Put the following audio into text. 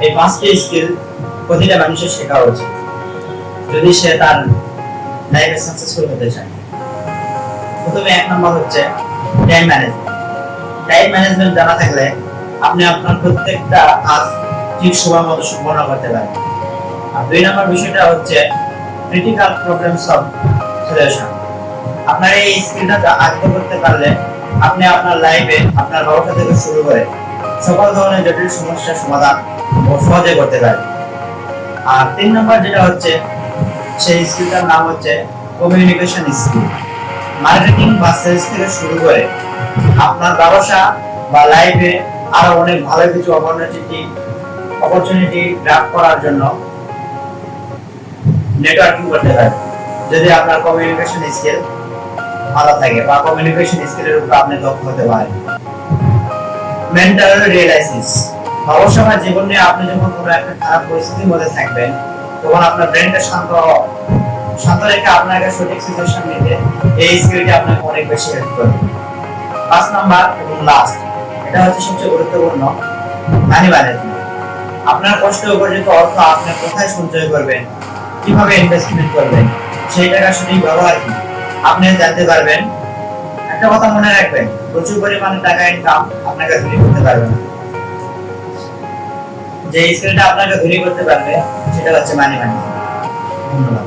এই 5টি স্কিল প্রতিটা মানুষের শেখা উচিত যদি সে তার লাইফে সাকসেসফুল হতে চায়। প্রথমে 1 নম্বর হচ্ছে টাইম ম্যানেজমেন্ট। টাইম ম্যানেজমেন্ট জানা থাকলে আপনি আপনার প্রত্যেকটা কাজ ঠিক সময় মতো সম্পন্ন করতে পারবেন। আর 2 নম্বর বিষয়টা হচ্ছে ক্রিটিক্যাল প্রবলেম সলিউশন। আপনার এই স্কিলটা আয়ত্ত করতে পারলে আপনি আপনার লাইফে আপনার ভবিষ্যৎ থেকে শুরু করে সকল ধরনের জটিল সমস্যার সমাধান সহজে করতে পারবেন। আর 3 নম্বর যেটা হচ্ছে সেই স্কিলটার নাম হচ্ছে কমিউনিকেশন স্কিল। মার্কেটিং বা সেলস থেকে শুরু করে আপনার ব্যবসা বা লাইফে আরো অনেক ভালো কিছু অপরচুনিটি গ্র্যাব করার জন্য নেটওয়ার্কিং করতে পারেন যদি আপনার কমিউনিকেশন স্কিল ভালো থাকে বা কমিউনিকেশন স্কিলের উপর আপনি দক্ষ হতে পারেন। মেন্টাল রিয়েলাইসিস। অবশ্য আমার জীবনে আপনি যখন কোনো একটা খারাপ পরিস্থিতির মধ্যে থাকবেন তখন আপনার ব্রেনটা শান্ত রেখে আপনাকে সঠিক সিচুয়েশন নিতে এই স্কিলটি আপনাকে অনেক বেশি হেল্প করবে। 5 নাম্বার এবং লাস্ট, এটা হচ্ছে সবচেয়ে গুরুত্বপূর্ণ, মানি ম্যানেজমেন্ট। আপনার কষ্ট উপার্জিত অর্থ আপনি কোথায় সঞ্চয় করবেন, কিভাবে ইনভেস্টমেন্ট করবেন, সেই টাকার সঠিক ব্যবহার কি আপনি জানতে পারবেন। একটা কথা মনে রাখবেন, প্রচুর পরিমাণে টাকা ইনকাম আপনাকে ধনী করতে পারবে না, যে স্কিলটা আপনাকে ধনী করতে পারবে সেটা হচ্ছে মানি ম্যানেজমেন্ট। ধন্যবাদ।